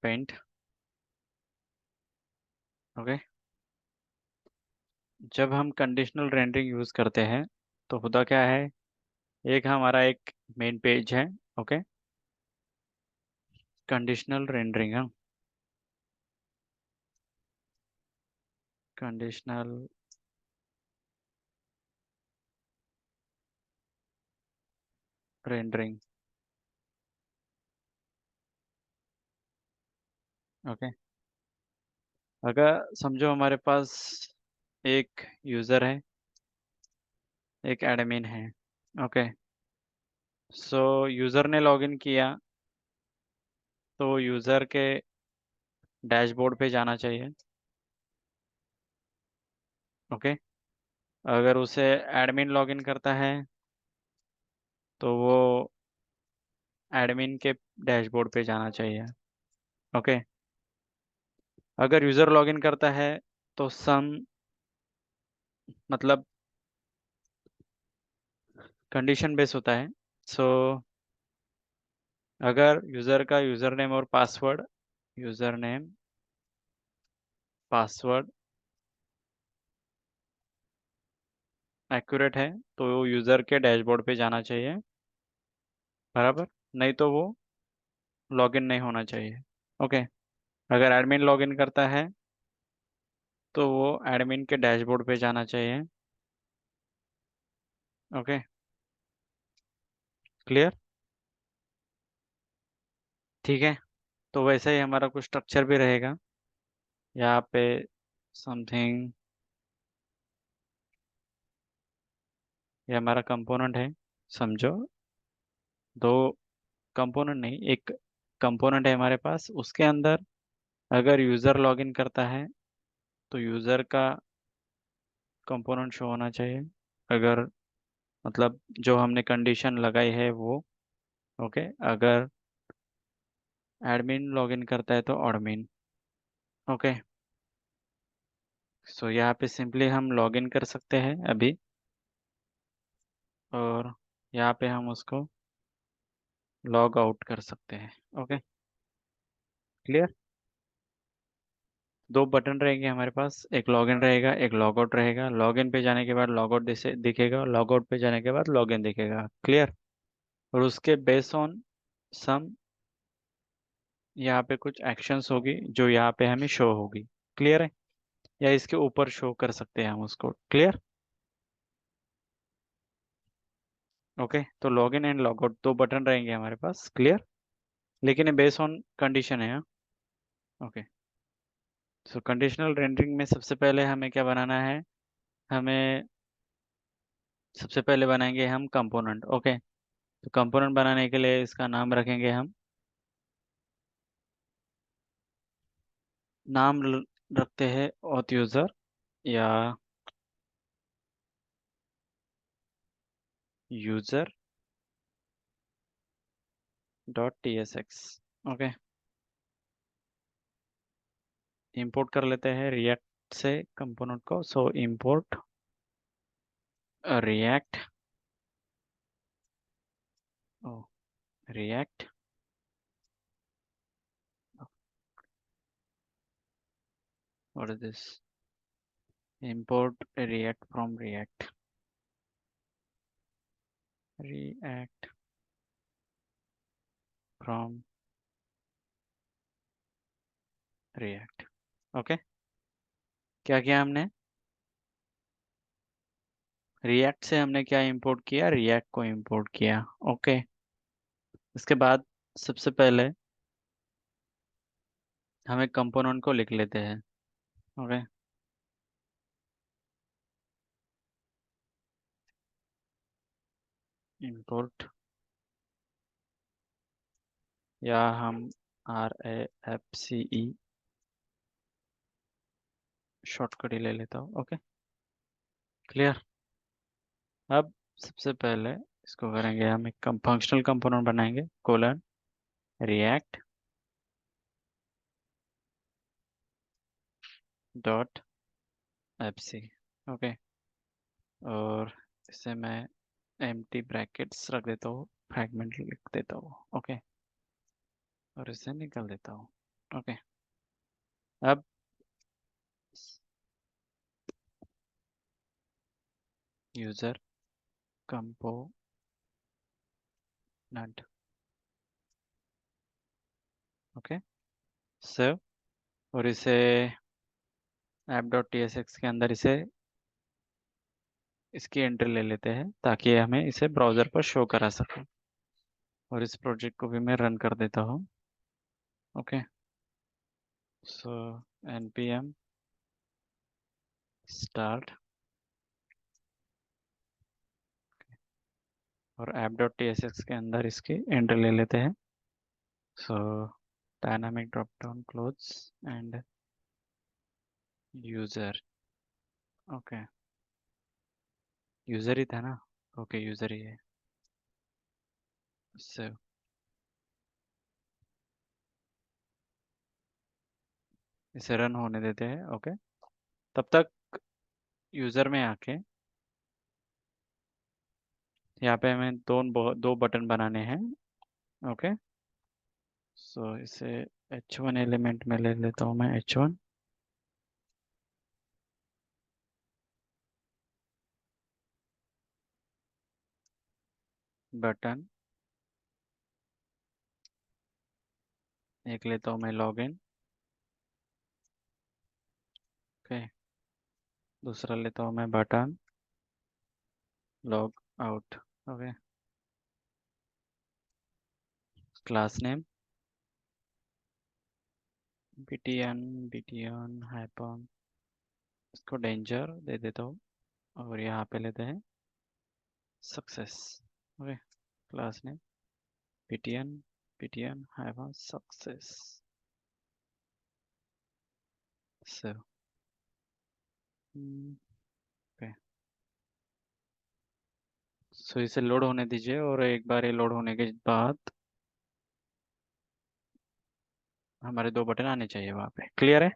Paint. Okay. जब हम conditional rendering use करते हैं तो होता क्या है, एक हमारा एक मेन पेज है। ओके। कंडीशनल रेंडरिंग है। Conditional rendering. ओके। अगर समझो हमारे पास एक यूजर है, एक एडमिन है। ओके। सो यूजर ने लॉगिन किया तो यूजर के डैशबोर्ड पे जाना चाहिए। ओके। अगर उसे एडमिन लॉगिन करता है तो वो एडमिन के डैशबोर्ड पे जाना चाहिए। ओके। अगर यूजर लॉगिन करता है तो सम मतलब कंडीशन बेस होता है। सो अगर यूजर का यूजर नेम और password, user name password accurate है तो यूजर के डैशबोर्ड पे जाना चाहिए। बराबर। नहीं तो वो लॉगिन नहीं होना चाहिए। ओके। अगर एडमिन लॉगिन करता है तो वो एडमिन के डैशबोर्ड पे जाना चाहिए। ओके। क्लियर। ठीक है। तो वैसे ही हमारा कुछ स्ट्रक्चर भी रहेगा यहाँ पे। समथिंग, ये हमारा कंपोनेंट है। समझो, दो कंपोनेंट नहीं, एक कंपोनेंट है हमारे पास। उसके अंदर अगर यूज़र लॉगिन करता है तो यूज़र का कंपोनेंट शो होना चाहिए। अगर मतलब जो हमने कंडीशन लगाई है वो। ओके। अगर एडमिन लॉगिन करता है तो एडमिन। ओके। सो यहाँ पे सिंपली हम लॉगिन कर सकते हैं अभी, और यहाँ पे हम उसको लॉग आउट कर सकते हैं। ओके। क्लियर। दो बटन रहेंगे हमारे पास, एक लॉगिन रहेगा, एक लॉग आउट रहेगा। लॉगिन पे जाने के बाद लॉग आउट दिखेगा, लॉग आउट पे जाने के बाद लॉगिन दिखेगा। क्लियर। और उसके बेस ऑन सम यहाँ पे कुछ एक्शंस होगी जो यहाँ पे हमें शो होगी। क्लियर है। या इसके ऊपर शो कर सकते हैं हम उसको। क्लियर। ओके। तो लॉगिन एंड लॉग आउट दो बटन रहेंगे हमारे पास। क्लियर। लेकिन ये बेस ऑन कंडीशन है। ओके। सो कंडीशनल रेंडरिंग में सबसे पहले हमें क्या बनाना है, हमें सबसे पहले बनाएंगे हम कंपोनेंट। ओके। तो कंपोनेंट बनाने के लिए इसका नाम रखेंगे हम, नाम रखते हैं ऑथ यूजर या user dot T S X. Okay. Import कर लेते हैं रिएक्ट से कंपोनेंट को। So import React, oh React, what is this, import React from React, React from React. Okay. क्या किया हमने, रिएक्ट से हमने क्या इंपोर्ट किया, रिएक्ट को इंपोर्ट किया। ओके। इसके बाद सबसे पहले हम एक कंपोनेंट को लिख लेते हैं। ओके। इंपोर्ट, या हम RAFCE शॉर्टकट ही ले लेता हूँ। ओके। क्लियर। अब सबसे पहले इसको करेंगे हम एक फंक्शनल कंपोनेंट बनाएंगे, colon react dot FC. Okay. और इसे मैं एम्प्टी ब्रैकेट्स रख देता हूँ, फ्रैगमेंट लिख देता हूँ। ओके। और इसे निकाल देता हूँ। ओके, अब यूजर कंपोनेंट, ओके, सेव, और इसे app.tsx के अंदर इसे इसकी एंट्री ले लेते हैं ताकि हमें इसे ब्राउज़र पर शो करा सके। और इस प्रोजेक्ट को भी मैं रन कर देता हूँ। ओके, सो npm start और app.tsx के अंदर इसकी एंट्री ले लेते हैं। So dynamic drop down close and user, okay, user ही था ना, ओके, यूजर ही है। सेव, इसे रन होने देते हैं। ओके, तब तक यूजर में आके यहाँ पे हमें दो बटन बनाने हैं। ओके, सो इसे h1 एलिमेंट में ले लेता हूँ मैं, h1, बटन एक लेता हूँ मैं, लॉगिन, ओके, दूसरा लेता हूँ मैं button log out. Okay, class name btn, btn hyphen, इसको डेंजर दे देता हूँ, और यहाँ पे लेते हैं success. Okay, class name btn, btn hyphen success. Save, okay, so इसे लोड होने दीजिए, और एक बार ये लोड होने के बाद हमारे दो बटन आने चाहिए वहाँ पे। क्लियर है?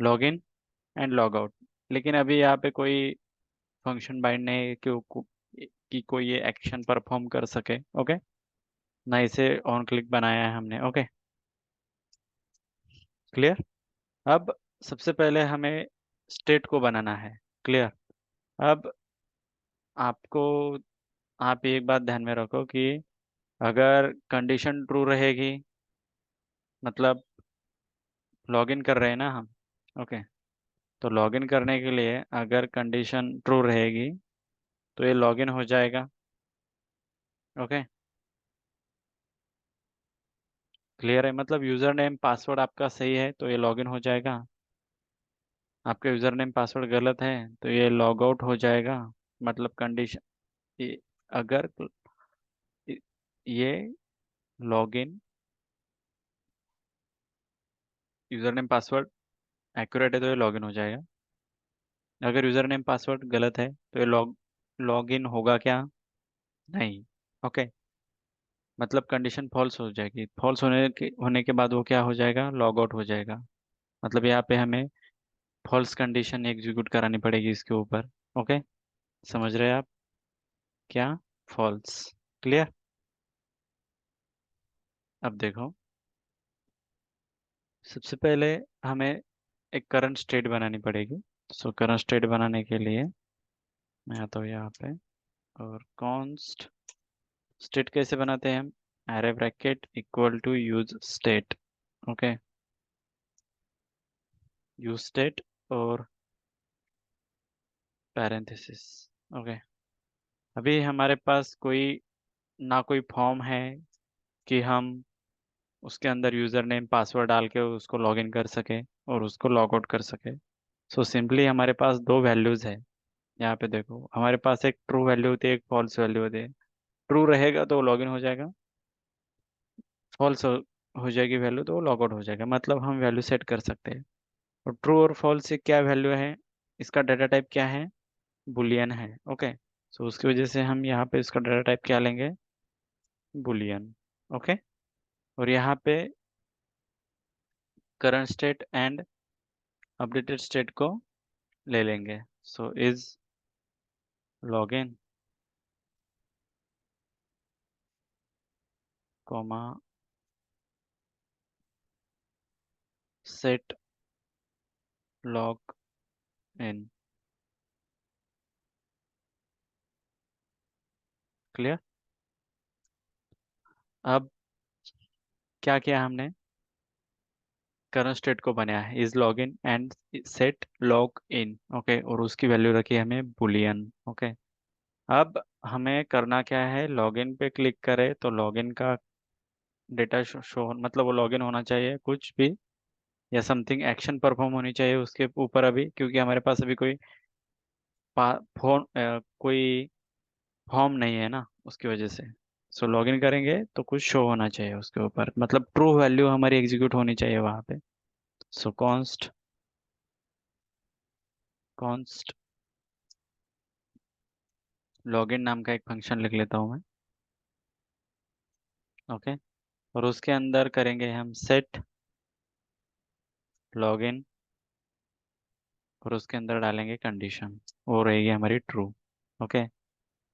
Login and log out. लेकिन अभी यहाँ पे कोई फंक्शन बाइंड नहीं है कि कोई ये एक्शन परफॉर्म कर सके। ओके, ना इसे ऑन क्लिक बनाया है हमने। Okay, clear? अब सबसे पहले हमें स्टेट को बनाना है। क्लियर? अब आपको आप एक बात ध्यान में रखो कि अगर कंडीशन ट्रू रहेगी, मतलब लॉगिन कर रहे हैं ना हम। ओके, तो लॉगिन करने के लिए अगर कंडीशन ट्रू रहेगी तो ये लॉगिन हो जाएगा। ओके, क्लियर है? मतलब यूज़र नेम पासवर्ड आपका सही है तो ये लॉगिन हो जाएगा, आपका यूज़र नेम पासवर्ड गलत है तो ये लॉग आउट हो जाएगा। मतलब कंडीशन अगर ये login user name password accurate है तो ये लॉगिन हो जाएगा। अगर यूज़र नेम पासवर्ड गलत है तो ये लॉगिन होगा क्या? नहीं। ओके, मतलब कंडीशन फॉल्स हो जाएगी। फॉल्स होने के बाद वो क्या हो जाएगा? लॉग आउट हो जाएगा। मतलब यहाँ पे हमें फॉल्स कंडीशन एग्जीक्यूट करानी पड़ेगी इसके ऊपर। ओके, समझ रहे हैं आप? क्या? फॉल्स। क्लियर? अब देखो, सबसे पहले हमें एक करंट स्टेट बनानी पड़ेगी। सो करंट स्टेट बनाने के लिए मैं आता हूँ यहाँ पे, और कॉन्स्ट स्टेट कैसे बनाते हैं हम? Array bracket equal to use state. Okay, use state और पैरेंथेसिस। ओके, अभी हमारे पास ना कोई फॉर्म है कि हम उसके अंदर यूज़र नेम पासवर्ड डाल के उसको लॉगिन कर सके और उसको लॉग आउट कर सके। सो सिंपली हमारे पास दो वैल्यूज़ है। यहाँ पे देखो, हमारे पास एक ट्रू वैल्यू होती है, एक फॉल्स वैल्यू होती है। ट्रू रहेगा तो लॉगिन हो जाएगा, फॉल्स हो जाएगी वैल्यू तो लॉग आउट हो जाएगा। मतलब हम वैल्यू सेट कर सकते हैं। और ट्रू और फॉल्स से क्या वैल्यू है? इसका डाटा टाइप क्या है? बुलियन है। ओके, सो उसकी वजह से हम यहाँ पे इसका डाटा टाइप क्या लेंगे? बुलियन। ओके, और यहाँ पे current state and updated state को ले लेंगे। So is login comma set log in. Clear. अब क्या किया हमने, करंट स्टेट को बनाया है is log in and set log in. Okay, और उसकी वैल्यू रखी है हमें बुलियन। ओके, अब हमें करना क्या है, लॉगिन पे क्लिक करें तो लॉगिन का डेटा शो मतलब वो लॉगिन होना चाहिए कुछ भी, या समथिंग एक्शन परफॉर्म होनी चाहिए उसके ऊपर अभी, क्योंकि हमारे पास अभी कोई फोन कोई फॉर्म नहीं है ना, उसकी वजह से। सो लॉगिन करेंगे तो कुछ शो होना चाहिए उसके ऊपर, मतलब ट्रू वैल्यू हमारी एग्जीक्यूट होनी चाहिए वहां पे। सो कॉन्स्ट कॉन्स्ट लॉगिन नाम का एक फंक्शन लिख लेता हूँ मैं। ओके, और उसके अंदर करेंगे हम सेट लॉगिन, और उसके अंदर डालेंगे कंडीशन, वो रहेगी हमारी ट्रू। ओके,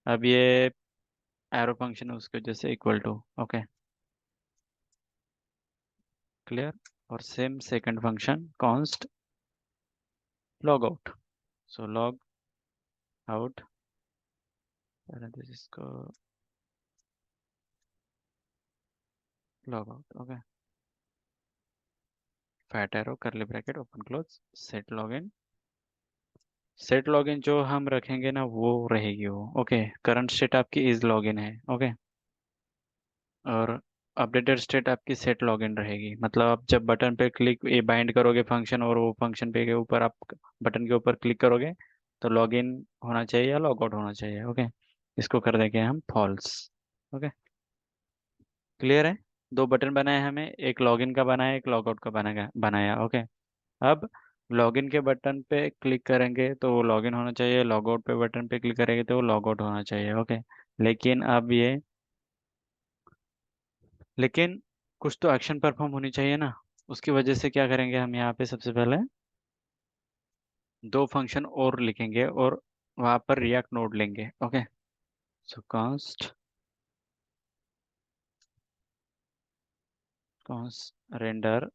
अब ये एरो फंक्शन है उसकी वजह से इक्वल टू। Okay, clear. और same second function const log out. So log out इसको log out. Okay, fat arrow curly bracket open close set login. Set login जो हम रखेंगे ना वो रहेगी वो। ओके, करंट स्टेट आपकी इज लॉगिन है। ओके, और अपडेटेड स्टेट आपकी सेट लॉगिन रहेगी, मतलब आप जब बटन पे क्लिक ये बाइंड करोगे फंक्शन, और वो फंक्शन पे के ऊपर आप बटन के ऊपर क्लिक करोगे तो लॉगिन होना चाहिए या लॉग आउट होना चाहिए। ओके, इसको कर देंगे हम फॉल्स। ओके, क्लियर है। दो बटन बनाए हमें, एक लॉगिन का बनाया, एक लॉग आउट का बनाया बनाया। ओके, अब लॉगिन के बटन पे क्लिक करेंगे तो वो लॉगिन होना चाहिए, लॉग आउट पे बटन पे क्लिक करेंगे तो वो लॉग आउट होना चाहिए। ओके, लेकिन अब ये लेकिन कुछ तो एक्शन परफॉर्म होनी चाहिए ना, उसकी वजह से क्या करेंगे हम यहाँ पे, सबसे पहले दो फंक्शन और लिखेंगे और वहां पर रिएक्ट नोड लेंगे। Okay, so const const render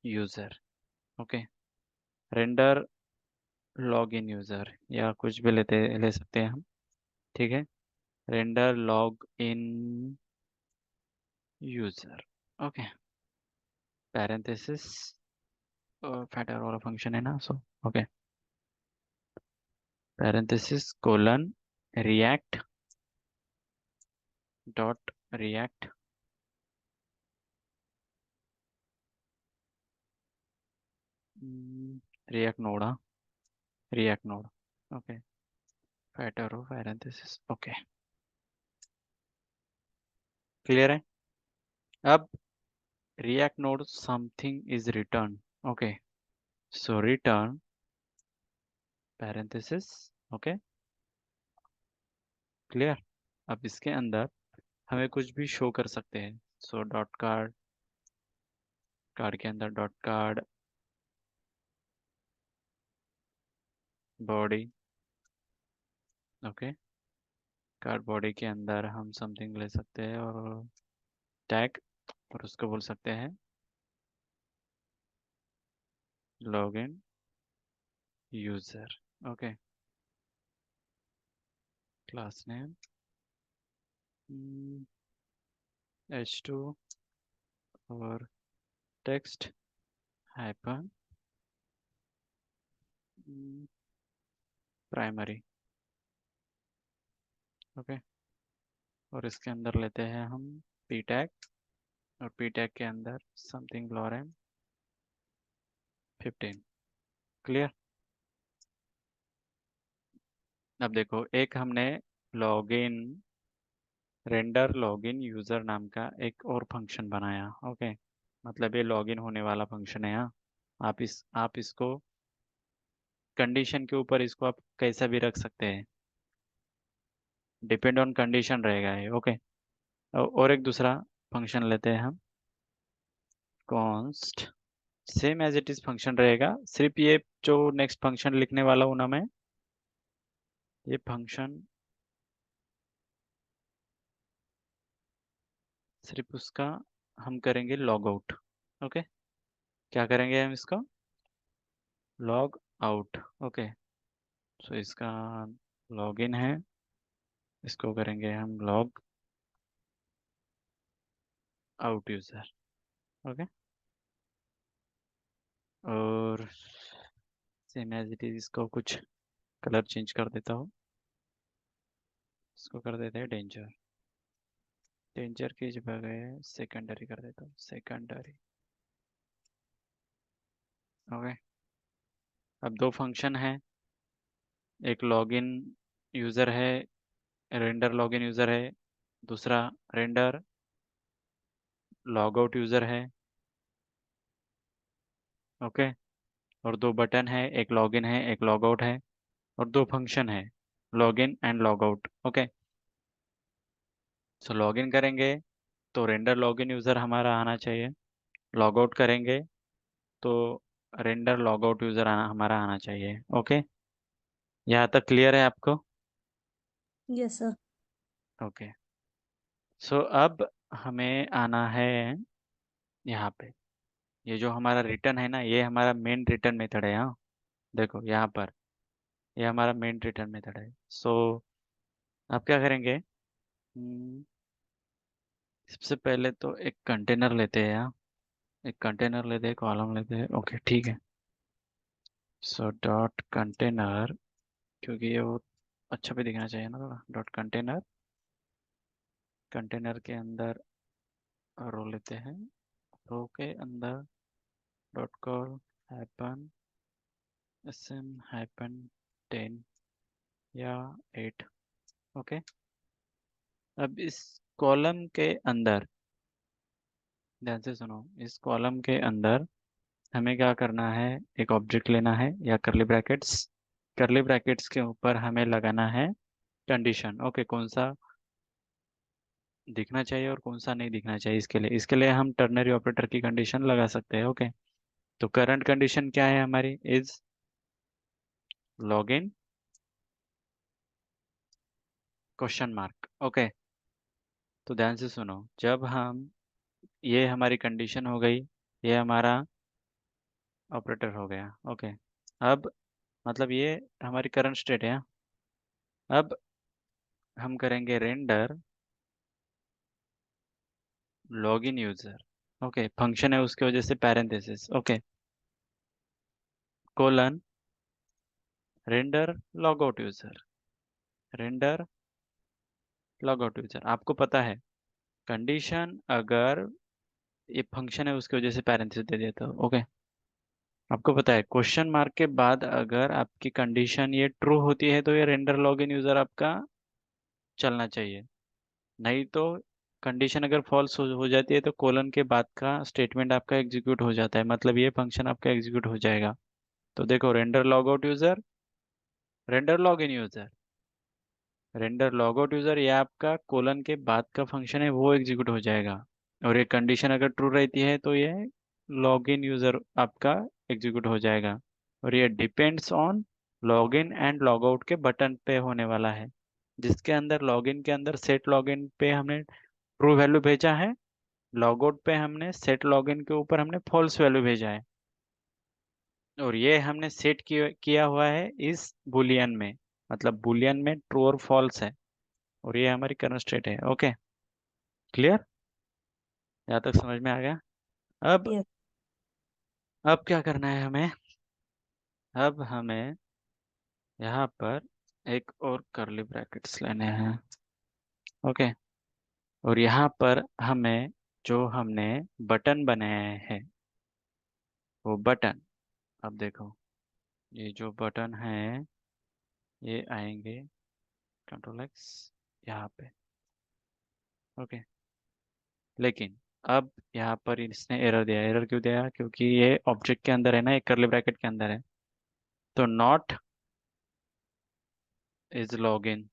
user. Okay, render log in user या कुछ भी ले सकते हैं हम। ठीक है, render log in user. Okay, parenthesis fatter वाला फंक्शन है ना, so okay, parenthesis colon react dot react react node. हाँ, रिएक्ट नोड। ओके, फैटर हो पैरेंथेसिस। ओके, क्लियर है। अब react node something is return. Okay, so return parenthesis. Okay, clear. अब इसके अंदर हमें कुछ भी शो कर सकते हैं। सो डॉट कार्ड, कार्ड के अंदर dot card body. Okay, card body के अंदर हम समथिंग ले सकते हैं और टैग, और उसको बोल सकते हैं login user. Okay, class name h2 और टेक्स्ट हाइपन प्राइमरी। ओके, और इसके अंदर लेते हैं हम पी टैग, और पी टैग के अंदर समथिंग लॉरेम 15। क्लियर। अब देखो, एक हमने लॉगिन रेंडर लॉगिन यूजर नाम का एक और फंक्शन बनाया। ओके, मतलब ये लॉगिन होने वाला फंक्शन है। हाँ, आप इसको कंडीशन के ऊपर इसको आप कैसा भी रख सकते हैं, डिपेंड ऑन कंडीशन रहेगा ये। ओके, और एक दूसरा फंक्शन लेते हैं हम, const same as it is function रहेगा, सिर्फ ये जो नेक्स्ट फंक्शन लिखने वाला हूं ना मैं, ये फंक्शन सिर्फ उसका हम करेंगे लॉग आउट। ओके, क्या करेंगे हम इसको? Log out. ओके, सो इसका लॉग इन है, इसको करेंगे हम लॉग आउट यूजर। ओके, और सेम एज इट इज इसको कुछ कलर चेंज कर देता हूँ। इसको कर देते हैं डेंजर। डेंजर की जगह सेकेंडरी कर देता हूँ, सेकेंडरी। ओके, अब दो फंक्शन है, एक लॉगिन यूजर है, रेंडर लॉगिन यूजर है, दूसरा रेंडर लॉग आउट यूजर है। ओके, और दो बटन है, एक लॉगिन है एक लॉग आउट है, और दो फंक्शन है, login and log out. Okay, so login करेंगे तो रेंडर लॉगिन यूजर हमारा आना चाहिए, लॉग आउट करेंगे तो रेंडर लॉग आउट यूजर हमारा आना चाहिए। ओके, यहाँ तक क्लियर है आपको? Yes sir. ओके, सो अब हमें आना है यहाँ पे। ये जो हमारा रिटर्न है ना, ये हमारा मेन रिटर्न मेथड है। हाँ, देखो यहाँ पर, ये हमारा मेन रिटर्न मेथड है। सो आप क्या करेंगे? सबसे पहले तो एक कंटेनर लेते हैं। यहाँ एक कंटेनर लेते हैं, कॉलम लेते हैं। ओके, ठीक है। सो डॉट कंटेनर, क्योंकि ये वो अच्छा भी दिखना चाहिए ना थोड़ा। डॉट कंटेनर, कंटेनर के अंदर रो लेते हैं, रो के अंदर dot call happen sm happen 10 या 8। ओके, अब इस कॉलम के अंदर ध्यान से सुनो, इस कॉलम के अंदर हमें क्या करना है? एक ऑब्जेक्ट लेना है या करली ब्रैकेट्स, करली ब्रैकेट्स के ऊपर हमें लगाना है कंडीशन। ओके, कौन सा दिखना चाहिए और कौन सा नहीं दिखना चाहिए, इसके लिए हम टर्नरी ऑपरेटर की कंडीशन लगा सकते हैं। ओके, तो करंट कंडीशन क्या है हमारी? Is login question mark. Okay, तो ध्यान से सुनो, जब हम, ये हमारी कंडीशन हो गई, ये हमारा ऑपरेटर हो गया। ओके, अब मतलब ये हमारी करंट स्टेट है। अब हम करेंगे render login user. Okay, function है उसके वजह से parenthesis. Okay, colon render log out user, render log out user. आपको पता है कंडीशन अगर ये फंक्शन है उसकी वजह से पैरेंथेसिस दे देता हूँ। ओके, आपको पता है क्वेश्चन मार्क के बाद अगर आपकी कंडीशन ये ट्रू होती है तो ये रेंडर लॉगिन यूजर आपका चलना चाहिए। नहीं तो कंडीशन अगर फॉल्स हो जाती है तो कोलन के बाद का स्टेटमेंट आपका एग्जीक्यूट हो जाता है, मतलब ये फंक्शन आपका एग्जीक्यूट हो जाएगा। तो देखो, render log out user, render log in user, render log out user, ये आपका कोलन के बाद का फंक्शन है वो एग्जीक्यूट हो जाएगा। और ये कंडीशन अगर ट्रू रहती है तो ये लॉग इन यूजर आपका एग्जीक्यूट हो जाएगा। और ये depends on log in and log out के बटन पे होने वाला है, जिसके अंदर लॉगिन के अंदर सेट लॉगिन पे हमने ट्रू वैल्यू भेजा है, लॉग आउट पे हमने सेट लॉगिन के ऊपर हमने फॉल्स वैल्यू भेजा है। और ये हमने सेट किया हुआ है इस बुलियन में, मतलब बुलियन में ट्रू और फॉल्स है। और ये हमारी करंट स्टेट है। Okay, clear? यहाँ तक समझ में आ गया? अब यस। अब क्या करना है हमें? अब हमें यहाँ पर एक और करली ब्रैकेट्स लेने हैं। ओके, और यहाँ पर हमें जो हमने बटन बनाए हैं वो बटन, अब देखो, ये जो बटन है ये आएंगे कंट्रोल एक्स यहाँ पे। ओके, लेकिन अब यहाँ पर इसने एरर दिया। एरर क्यों दिया? क्योंकि ये ऑब्जेक्ट के अंदर है ना, एक करली ब्रैकेट के अंदर है। तो not is login,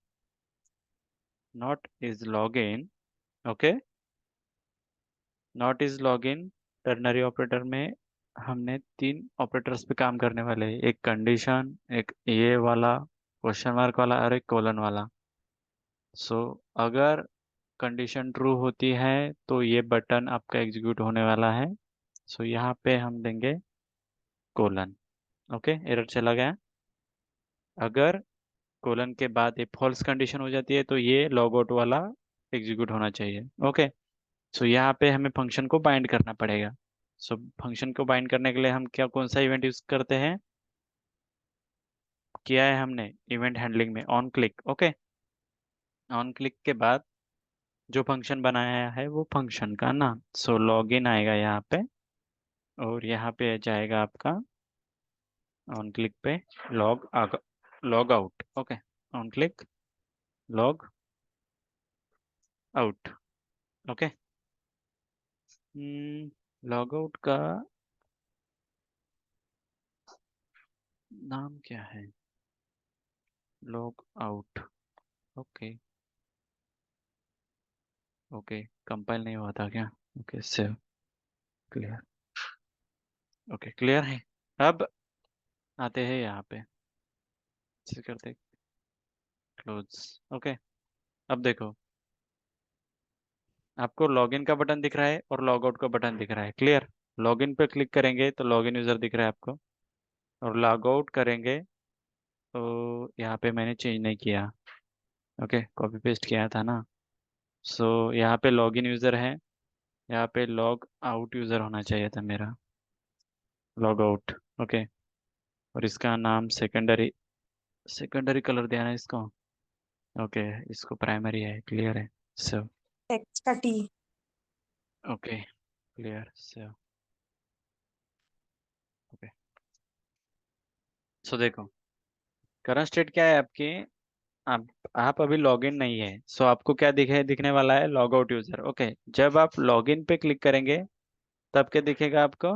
not is login. Okay, not is login ternary operator में हमने तीन ऑपरेटर्स पे काम करने वाले हैं, एक कंडीशन, एक ये वाला क्वेश्चन मार्क वाला और एक कोलन वाला। सो अगर कंडीशन ट्रू होती है तो ये बटन आपका एग्जीक्यूट होने वाला है। सो यहाँ पे हम देंगे कोलन। ओके, एरर चला गया। अगर कोलन के बाद ये फॉल्स कंडीशन हो जाती है तो ये लॉग आउट वाला एग्जीक्यूट होना चाहिए। ओके, सो यहाँ पे हमें फंक्शन को बाइंड करना पड़ेगा। सो फंक्शन को बाइंड करने के लिए हम क्या कौन सा इवेंट यूज करते हैं, किया है हमने इवेंट हैंडलिंग में on click. Okay, on click के बाद जो फंक्शन बनाया है वो फंक्शन का नाम, सो लॉग इन आएगा यहाँ पे, और यहाँ पे जाएगा आपका ऑन क्लिक पे log out. Okay, on click log out. Okay, log out का नाम क्या है, log out. Okay, okay, compile नहीं हुआ था क्या? Okay, save, clear. Okay, clear है। अब आते हैं यहाँ पे, इसे करते क्लोज। ओके, अब देखो, आपको लॉगिन का बटन दिख रहा है और लॉग आउट का बटन दिख रहा है। क्लियर। लॉगिन पे क्लिक करेंगे तो लॉगिन यूजर दिख रहा है आपको, और लॉग आउट करेंगे तो यहाँ पे मैंने चेंज नहीं किया। ओके, कॉपी पेस्ट किया था ना। सो यहाँ पे लॉगिन यूजर है, यहाँ पे लॉग आउट यूजर होना चाहिए था मेरा, लॉग आउट। ओके, और इसका नाम सेकेंडरी, सेकेंडरी कलर देना है इसको। ओके, इसको प्राइमरी है। क्लियर है, सेव। टेक्स्ट का T. Okay, clear, save. Okay, so देखो, करंट स्टेट क्या है आपकी, आप आप अभी लॉगिन नहीं है, सो आपको क्या दिखने वाला है, लॉग आउट यूजर। ओके, जब आप लॉगिन पे क्लिक करेंगे तब क्या दिखेगा आपको,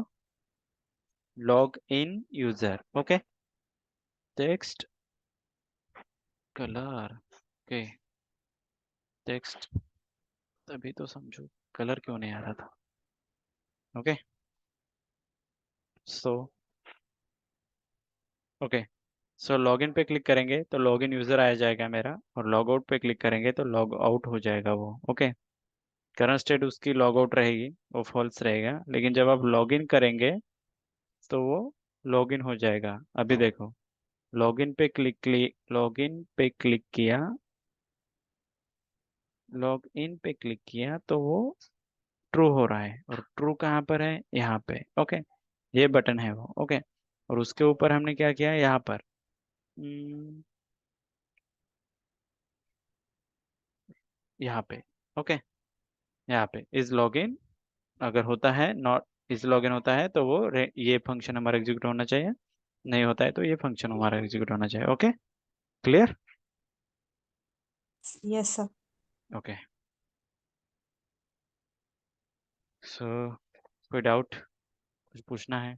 log in user. Okay, text colour. Okay, text, तभी तो समझो कलर क्यों नहीं आ रहा था। ओके, सो ओके, सो लॉगिन पे क्लिक करेंगे तो लॉगिन यूजर आ जाएगा मेरा, और लॉग आउट पे क्लिक करेंगे तो लॉग आउट हो जाएगा वो। ओके, करंट स्टेट उसकी लॉग आउट रहेगी, वो फॉल्स रहेगा, लेकिन जब आप लॉगिन करेंगे तो वो लॉगिन हो जाएगा। अभी देखो, लॉगिन पे क्लिक किया, लॉग इन पे क्लिक किया तो वो ट्रू हो रहा है, और ट्रू कहाँ पर है, यहाँ पे। ओके, ये बटन है वो। ओके, और उसके ऊपर हमने क्या किया, यहाँ पर यहाँ पे। ओके, यहाँ पे इज लॉगिन अगर होता है, नॉट इज लॉगिन होता है तो वो ये फंक्शन हमारा एग्जीक्यूट होना चाहिए, नहीं होता है तो ये फंक्शन हमारा एग्जीक्यूट होना चाहिए। Okay, clear. Yes sir. Okay, so कोई डाउट, कुछ पूछना है?